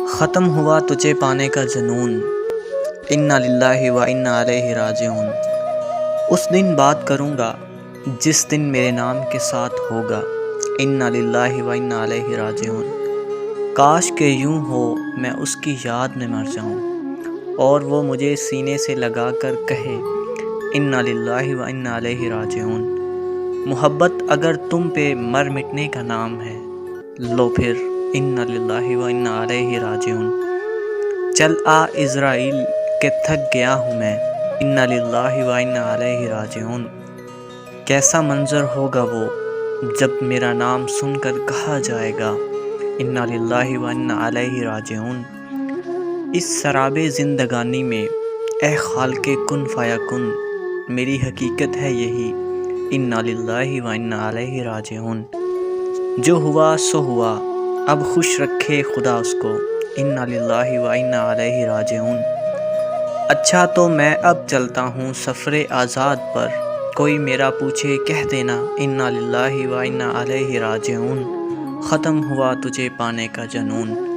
ختم ہوا تجھے پانے کا جنون، انا للہ و انا الیہ راجعون۔ اس دن بات کروں گا جس دن میرے نام کے ساتھ ہوگا، انا للہ و انا الیہ راجعون۔ کاش کہ یوں ہو میں اس کی یاد میں مر جاؤں اور وہ مجھے سینے سے لگا کر کہے انا للہ و انا الیہ راجعون۔ محبت اگر تم پہ مر مٹنے کا نام ہے، لو پھر انا للہ و انا الیہ راجعون۔ چل آ عزرائیل کہ تھک گیا ہوں میں، انا للہ و انا الیہ راجعون۔ کیسا منظر ہوگا وہ جب میرا نام سن کر کہا جائے گا انا للہ و انا الیہ راجعون۔ اس سراب زندگانی میں اے خالق کن فیکن، میری حقیقت ہے یہی انا للہ و انا الیہ راجعون۔ جو ہوا سو ہوا، اب خوش رکھے خدا اس کو، انا للہ و انا الیہ راجعون۔ اچھا تو میں اب چلتا ہوں سفر آزاد پر، کوئی میرا پوچھے کہہ دینا انا للہ و انا الیہ راجعون۔ ختم ہوا تجھے پانے کا جنون۔